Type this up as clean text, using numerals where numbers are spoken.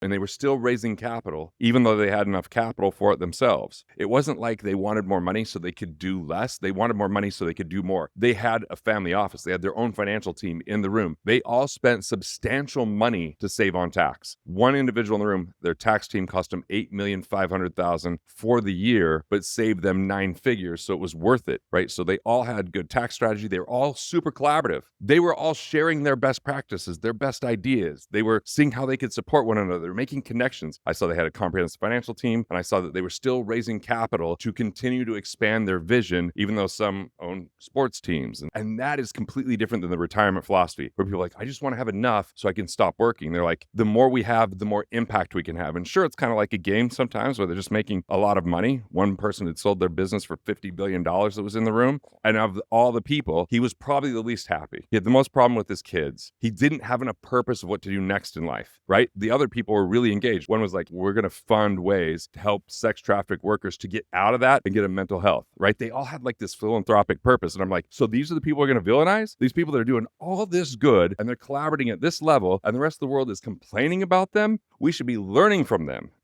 and they were still raising capital, even though they had enough capital for it themselves. It wasn't like they wanted more money so they could do less. They wanted more money so they could do more. They had a family office. They had their own financial team in the room. They all spent substantial money to save on tax. One individual in the room, their tax team cost them $8,500,000 for the year, but saved them 9 figures. So it was worth it, right? So they all had good tax strategy. They were all super collaborative. They were all sharing their best practices, their best ideas. They were seeing how they could support one another. They're making connections. I saw they had a comprehensive financial team, and I saw that they were still raising capital to continue to expand their vision, even though some own sports teams. And that is completely different than the retirement philosophy, where people are like, I just want to have enough so I can stop working. They're like, the more we have, the more impact we can have. And sure, it's kind of like a game sometimes where they're just making a lot of money. One person had sold their business for $50 billion that was in the room. And of all the people, he was probably the least happy. He had the most problem with his kids. He didn't have a purpose of what to do next in life, right? The other people were really engaged. One was like, we're going to fund ways to help sex trafficked workers to get out of that and get a mental health, right? They all had like this philanthropic purpose. And I'm like, so these are the people we're going to villainize? These people that are doing all this good and they're collaborating at this level and the rest of the world is complaining about them? We should be learning from them.